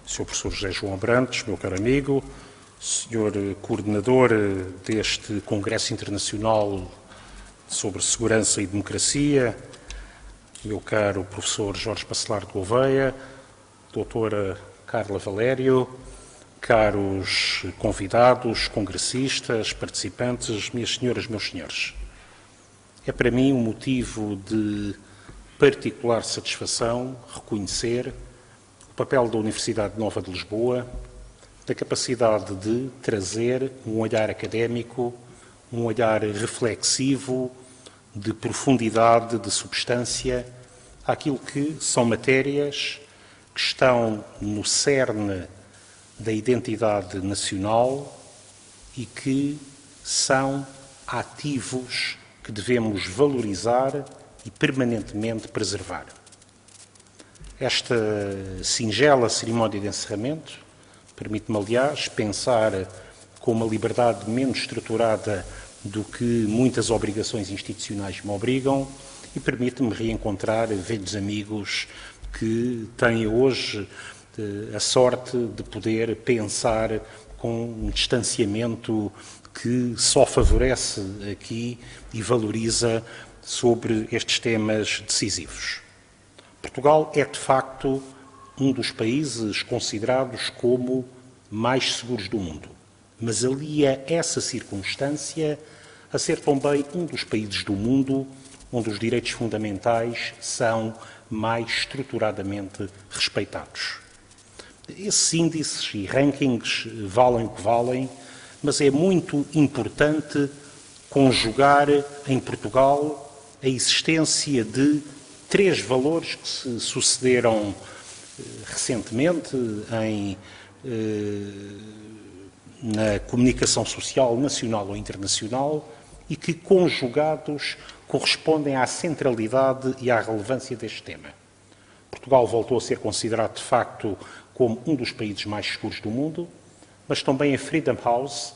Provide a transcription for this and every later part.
Sr. Professor José João Abrantes, meu caro amigo, Sr. Coordenador deste Congresso Internacional sobre Segurança e Democracia, meu caro Professor Jorge Bacelar de Gouveia, Doutora Carla Valério, caros convidados, congressistas, participantes, minhas senhoras, meus senhores. É para mim um motivo de particular satisfação reconhecer o papel da Universidade Nova de Lisboa, da capacidade de trazer um olhar académico, um olhar reflexivo, de profundidade, de substância, àquilo que são matérias que estão no cerne da identidade nacional e que são ativos que devemos valorizar e permanentemente preservar. Esta singela cerimónia de encerramento permite-me, aliás, pensar com uma liberdade menos estruturada do que muitas obrigações institucionais me obrigam e permite-me reencontrar velhos amigos que têm hoje a sorte de poder pensar com um distanciamento que só favorece aqui e valoriza sobre estes temas decisivos. Portugal é, de facto, um dos países considerados como mais seguros do mundo, mas alia essa circunstância a ser também um dos países do mundo onde os direitos fundamentais são mais estruturadamente respeitados. Esses índices e rankings valem o que valem, mas é muito importante conjugar em Portugal a existência de três valores que se sucederam recentemente na comunicação social nacional ou internacional e que, conjugados, correspondem à centralidade e à relevância deste tema. Portugal voltou a ser considerado, de facto, como um dos países mais seguros do mundo, mas também a Freedom House,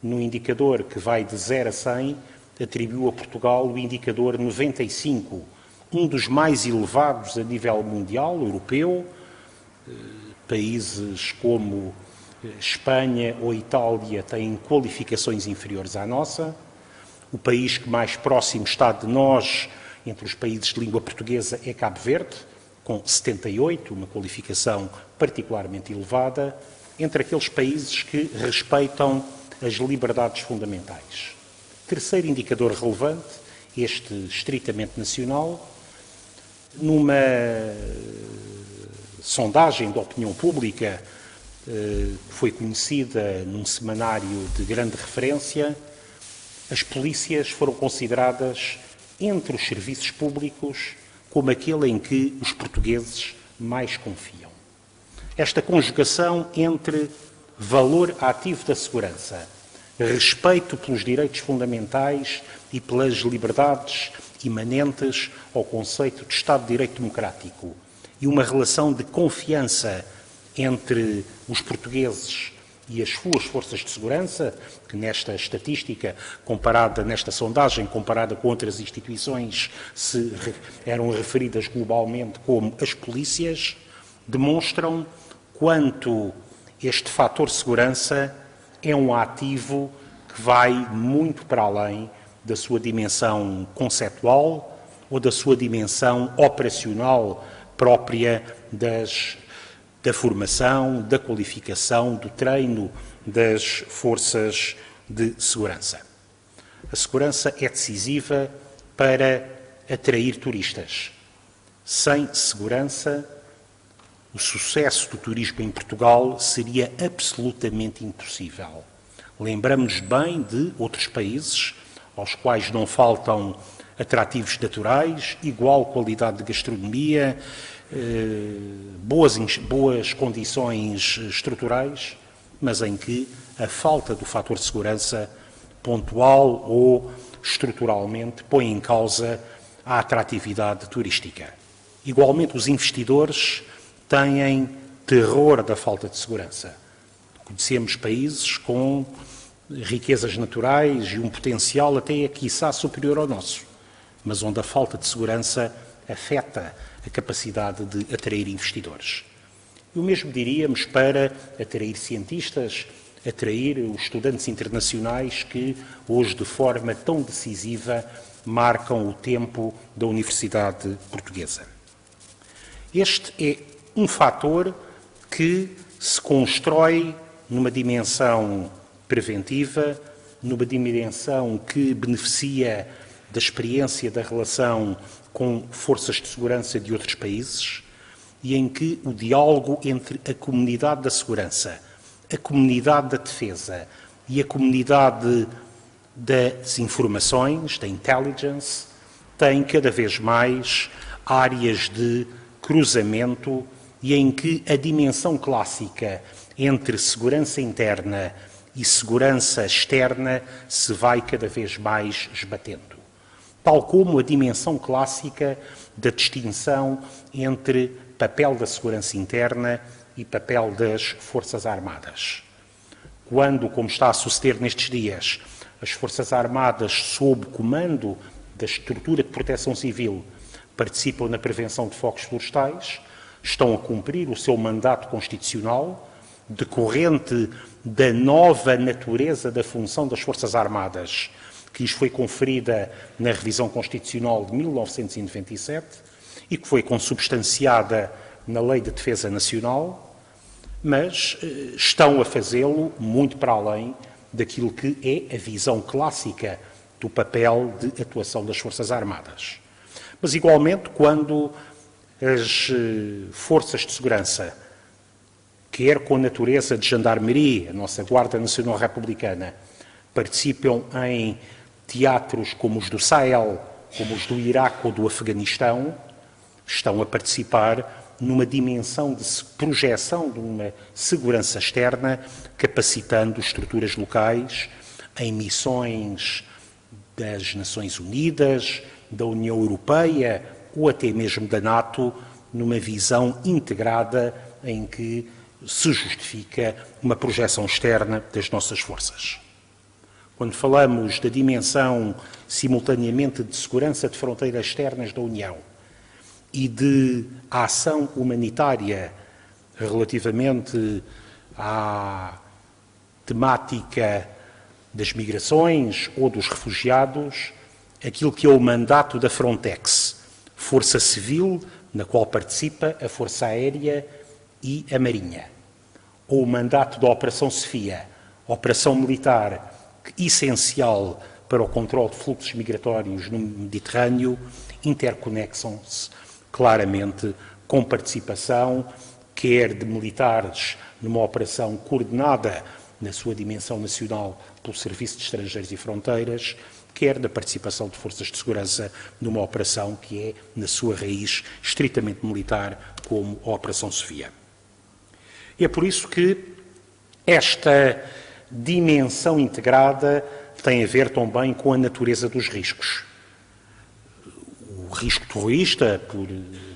no indicador que vai de 0 a 100, atribuiu a Portugal o indicador 95, um dos mais elevados a nível mundial, europeu. Países como Espanha ou Itália têm qualificações inferiores à nossa. O país que mais próximo está de nós, entre os países de língua portuguesa, é Cabo Verde, com 78, uma qualificação particularmente elevada, entre aqueles países que respeitam as liberdades fundamentais. Terceiro indicador relevante, este estritamente nacional, numa sondagem de opinião pública que foi conhecida num semanário de grande referência, as polícias foram consideradas entre os serviços públicos como aquele em que os portugueses mais confiam. Esta conjugação entre valor ativo da segurança, respeito pelos direitos fundamentais e pelas liberdades imanentes ao conceito de Estado de Direito Democrático e uma relação de confiança entre os portugueses e as suas forças de segurança, que nesta estatística, nesta sondagem, comparada com outras instituições, eram referidas globalmente como as polícias, demonstram quanto este fator segurança é um ativo que vai muito para além da sua dimensão conceptual ou da sua dimensão operacional própria da formação, da qualificação, do treino das forças de segurança. A segurança é decisiva para atrair turistas. Sem segurança, o sucesso do turismo em Portugal seria absolutamente impossível. Lembramos bem de outros países aos quais não faltam atrativos naturais, igual qualidade de gastronomia, boas condições estruturais, mas em que a falta do fator de segurança pontual ou estruturalmente põe em causa a atratividade turística. Igualmente, os investidores têm terror da falta de segurança. Conhecemos países com riquezas naturais e um potencial até, quiçá, superior ao nosso, mas onde a falta de segurança afeta a capacidade de atrair investidores. E o mesmo diríamos para atrair cientistas, atrair os estudantes internacionais que hoje, de forma tão decisiva, marcam o tempo da Universidade Portuguesa. Este é um fator que se constrói numa dimensão preventiva, numa dimensão que beneficia da experiência da relação com forças de segurança de outros países e em que o diálogo entre a comunidade da segurança, a comunidade da defesa e a comunidade das informações, da intelligence, tem cada vez mais áreas de cruzamento e em que a dimensão clássica entre segurança interna e segurança externa se vai cada vez mais esbatendo. Tal como a dimensão clássica da distinção entre papel da segurança interna e papel das Forças Armadas. Quando, como está a suceder nestes dias, as Forças Armadas, sob comando da estrutura de proteção civil, participam na prevenção de focos florestais, estão a cumprir o seu mandato constitucional, decorrente da nova natureza da função das Forças Armadas, que lhes foi conferida na revisão constitucional de 1997 e que foi consubstanciada na Lei de Defesa Nacional, mas estão a fazê-lo muito para além daquilo que é a visão clássica do papel de atuação das Forças Armadas. Mas, igualmente, quando as forças de segurança, quer com a natureza de gendarmeria, a nossa Guarda Nacional Republicana, participam em teatros como os do Sahel, como os do Iraque ou do Afeganistão, estão a participar numa dimensão de projeção de uma segurança externa, capacitando estruturas locais em missões das Nações Unidas, da União Europeia ou até mesmo da NATO, numa visão integrada em que se justifica uma projeção externa das nossas forças. Quando falamos da dimensão, simultaneamente, de segurança de fronteiras externas da União e de ação humanitária relativamente à temática das migrações ou dos refugiados, aquilo que é o mandato da Frontex, força civil na qual participa a Força Aérea e a Marinha, ou o mandato da Operação Sofia, operação militar essencial para o controle de fluxos migratórios no Mediterrâneo, interconexam-se claramente com participação, quer de militares numa operação coordenada na sua dimensão nacional pelo Serviço de Estrangeiros e Fronteiras, quer da participação de forças de segurança numa operação que é, na sua raiz, estritamente militar, como a Operação Sofia. E é por isso que esta dimensão integrada tem a ver também com a natureza dos riscos. O risco terrorista, por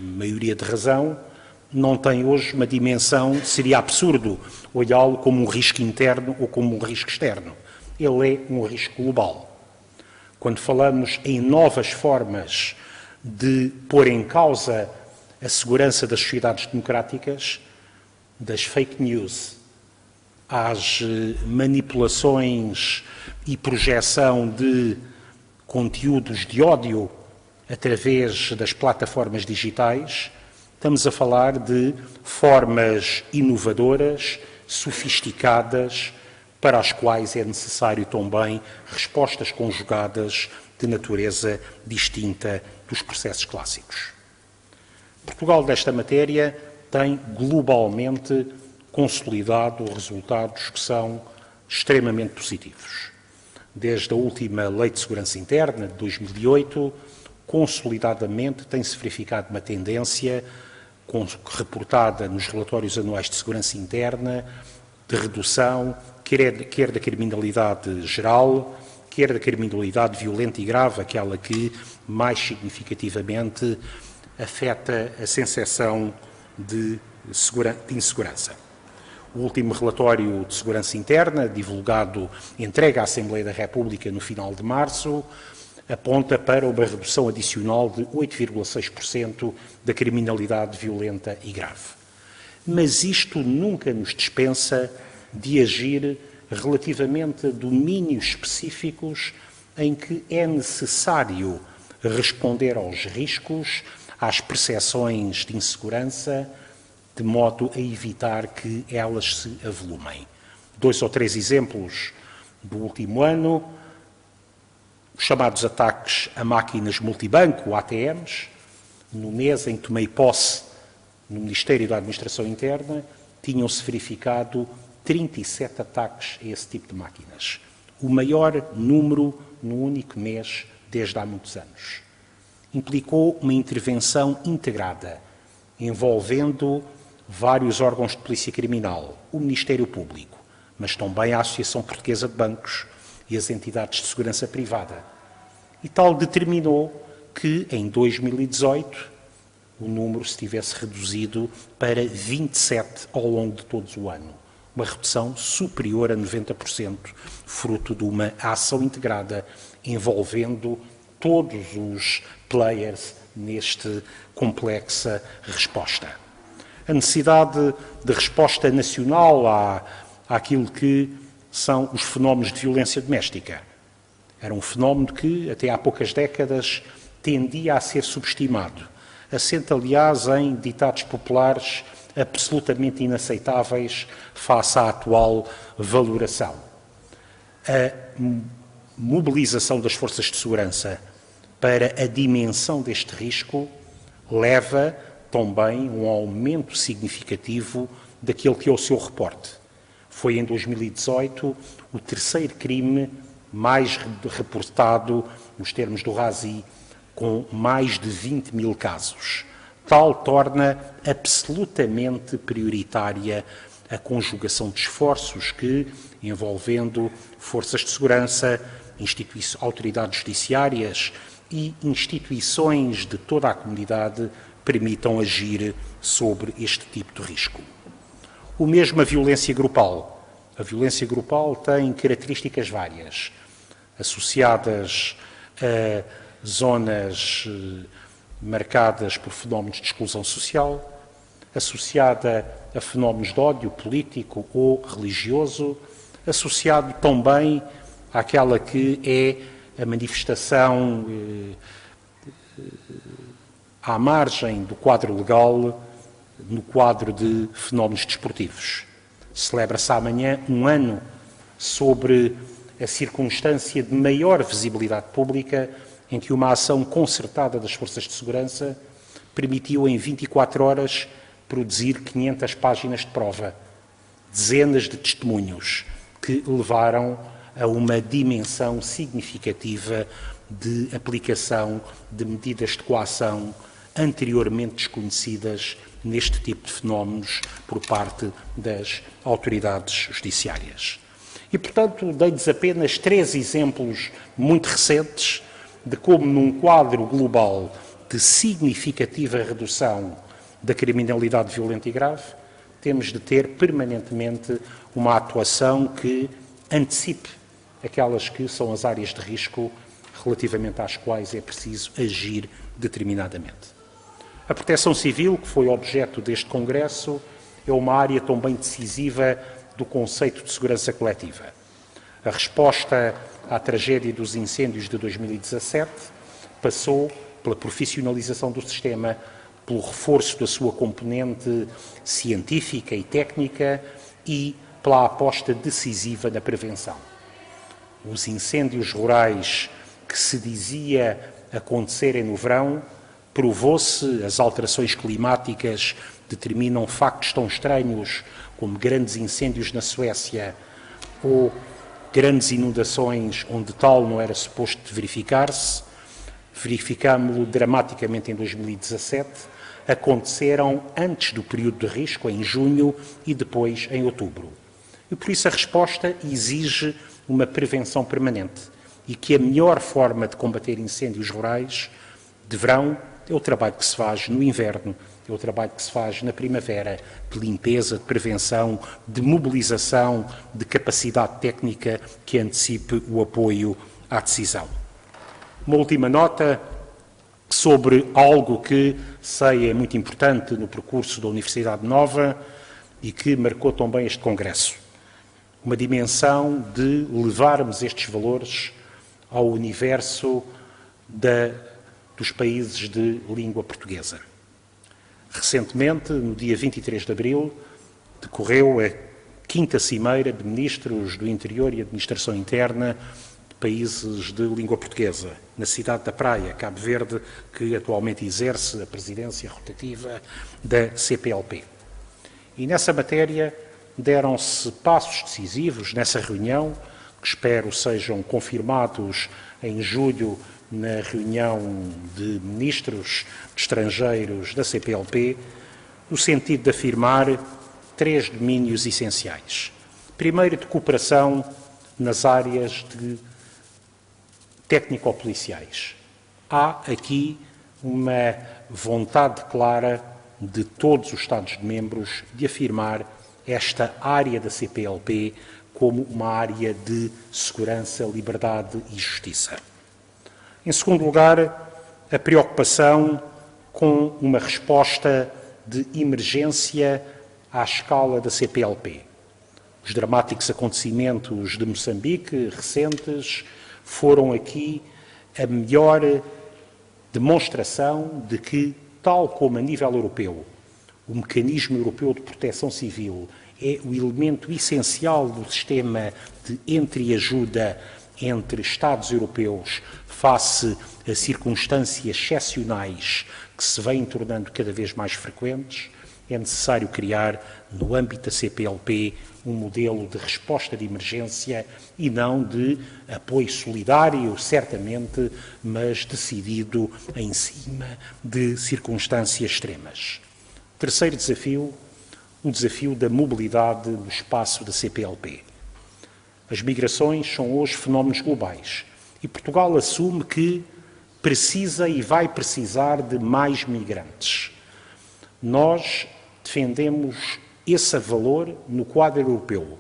maioria de razão, não tem hoje uma dimensão, seria absurdo olhá-lo como um risco interno ou como um risco externo. Ele é um risco global. Quando falamos em novas formas de pôr em causa a segurança das sociedades democráticas, das fake news às manipulações e projeção de conteúdos de ódio através das plataformas digitais, estamos a falar de formas inovadoras, sofisticadas, para as quais é necessário também respostas conjugadas de natureza distinta dos processos clássicos. Portugal, desta matéria, tem globalmente consolidado resultados que são extremamente positivos. Desde a última Lei de Segurança Interna, de 2008, consolidadamente tem-se verificado uma tendência reportada nos relatórios anuais de segurança interna de redução, quer da criminalidade geral, quer da criminalidade violenta e grave, aquela que mais significativamente afeta a sensação de insegurança. O último relatório de segurança interna, divulgado, entregue à Assembleia da República no final de março, aponta para uma redução adicional de 8,6% da criminalidade violenta e grave. mas isto nunca nos dispensa de agir relativamente a domínios específicos em que é necessário responder aos riscos, às percepções de insegurança, de modo a evitar que elas se avolumem. 2 ou 3 exemplos do último ano: os chamados ataques a máquinas multibanco, ATMs. No mês em que tomei posse no Ministério da Administração Interna, tinham-se verificado 37 ataques a esse tipo de máquinas. O maior número num único mês desde há muitos anos. Implicou uma intervenção integrada, envolvendo vários órgãos de polícia criminal, o Ministério Público, mas também a Associação Portuguesa de Bancos e as entidades de segurança privada. E tal determinou que, em 2018, o número se tivesse reduzido para 27 ao longo de todo o ano. Uma redução superior a 90%, fruto de uma ação integrada envolvendo todos os players neste complexa resposta. A necessidade de resposta nacional àquilo que são os fenómenos de violência doméstica. Era um fenómeno que, até há poucas décadas, tendia a ser subestimado, assenta, aliás, em ditados populares absolutamente inaceitáveis face à atual valoração. A mobilização das forças de segurança para a dimensão deste risco leva também um aumento significativo daquele que é o seu reporte. Foi em 2018 o terceiro crime mais reportado, nos termos do RASI, com mais de 20 mil casos. Tal torna absolutamente prioritária a conjugação de esforços que, envolvendo forças de segurança, autoridades judiciárias e instituições de toda a comunidade, permitam agir sobre este tipo de risco. O mesmo a violência grupal. A violência grupal tem características várias, associadas a zonas marcadas por fenómenos de exclusão social, associada a fenómenos de ódio político ou religioso, associado também àquela que é a manifestação à margem do quadro legal, no quadro de fenómenos desportivos. Celebra-se amanhã um ano sobre a circunstância de maior visibilidade pública em que uma ação concertada das forças de segurança permitiu em 24 horas produzir 500 páginas de prova, dezenas de testemunhos que levaram a uma dimensão significativa de aplicação de medidas de coação anteriormente desconhecidas neste tipo de fenómenos por parte das autoridades judiciárias. E, portanto, dei-lhes apenas 3 exemplos muito recentes de como, num quadro global de significativa redução da criminalidade violenta e grave, temos de ter permanentemente uma atuação que antecipe aquelas que são as áreas de risco relativamente às quais é preciso agir determinadamente. A proteção civil, que foi objeto deste Congresso, é uma área também decisiva do conceito de segurança coletiva. A resposta à tragédia dos incêndios de 2017 passou pela profissionalização do sistema, pelo reforço da sua componente científica e técnica e pela aposta decisiva na prevenção. Os incêndios rurais que se dizia acontecerem no verão, provou-se, as alterações climáticas determinam factos tão estranhos como grandes incêndios na Suécia ou grandes inundações onde tal não era suposto verificar-se. Verificámo-lo dramaticamente em 2017, aconteceram antes do período de risco, em junho, e depois em outubro. E por isso a resposta exige uma prevenção permanente e que a melhor forma de combater incêndios rurais de verão é o trabalho que se faz no inverno, é o trabalho que se faz na primavera, de limpeza, de prevenção, de mobilização, de capacidade técnica que antecipe o apoio à decisão. Uma última nota sobre algo que sei é muito importante no percurso da Universidade Nova, e que marcou também este Congresso. Uma dimensão de levarmos estes valores ao universo dos países de língua portuguesa. Recentemente, no dia 23 de abril, decorreu a 5ª Cimeira de Ministros do Interior e Administração Interna de países de língua portuguesa, na cidade da Praia, Cabo Verde, que atualmente exerce a presidência rotativa da CPLP. E nessa matéria deram-se passos decisivos nessa reunião, que espero sejam confirmados em julho na reunião de ministros de estrangeiros da CPLP, no sentido de afirmar 3 domínios essenciais. Primeiro, de cooperação nas áreas de técnico-policiais. Há aqui uma vontade clara de todos os Estados-membros de afirmar esta área da CPLP como uma área de segurança, liberdade e justiça. Em segundo lugar, a preocupação com uma resposta de emergência à escala da CPLP. Os dramáticos acontecimentos de Moçambique recentes foram aqui a melhor demonstração de que, tal como a nível europeu, o mecanismo europeu de proteção civil é o elemento essencial do sistema de entreajuda entre Estados europeus face a circunstâncias excepcionais que se vêm tornando cada vez mais frequentes, é necessário criar, no âmbito da CPLP, um modelo de resposta de emergência e não de apoio solidário, certamente, mas decidido em cima de circunstâncias extremas. Terceiro desafio, o desafio da mobilidade no espaço da CPLP. As migrações são hoje fenómenos globais e Portugal assume que precisa e vai precisar de mais migrantes. Nós defendemos esse valor no quadro europeu.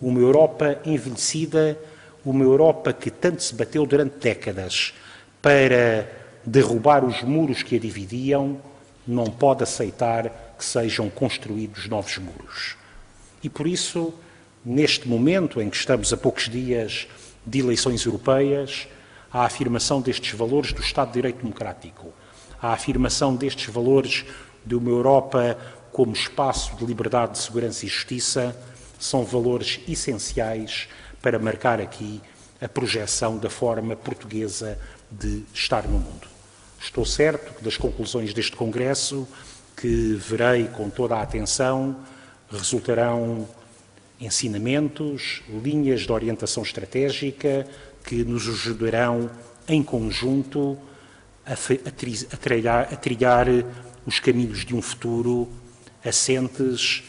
Uma Europa envelhecida, uma Europa que tanto se bateu durante décadas para derrubar os muros que a dividiam, não pode aceitar que sejam construídos novos muros. E por isso, neste momento em que estamos a poucos dias de eleições europeias, a afirmação destes valores do Estado de Direito Democrático, a afirmação destes valores de uma Europa como espaço de liberdade, de segurança e justiça, são valores essenciais para marcar aqui a projeção da forma portuguesa de estar no mundo. Estou certo que das conclusões deste Congresso, que verei com toda a atenção, resultarão ensinamentos, linhas de orientação estratégica que nos ajudarão em conjunto a trilhar os caminhos de um futuro assentes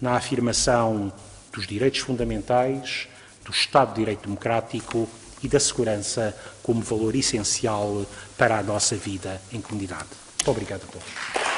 na afirmação dos direitos fundamentais, do Estado de Direito Democrático e da segurança como valor essencial para a nossa vida em comunidade. Muito obrigado a todos.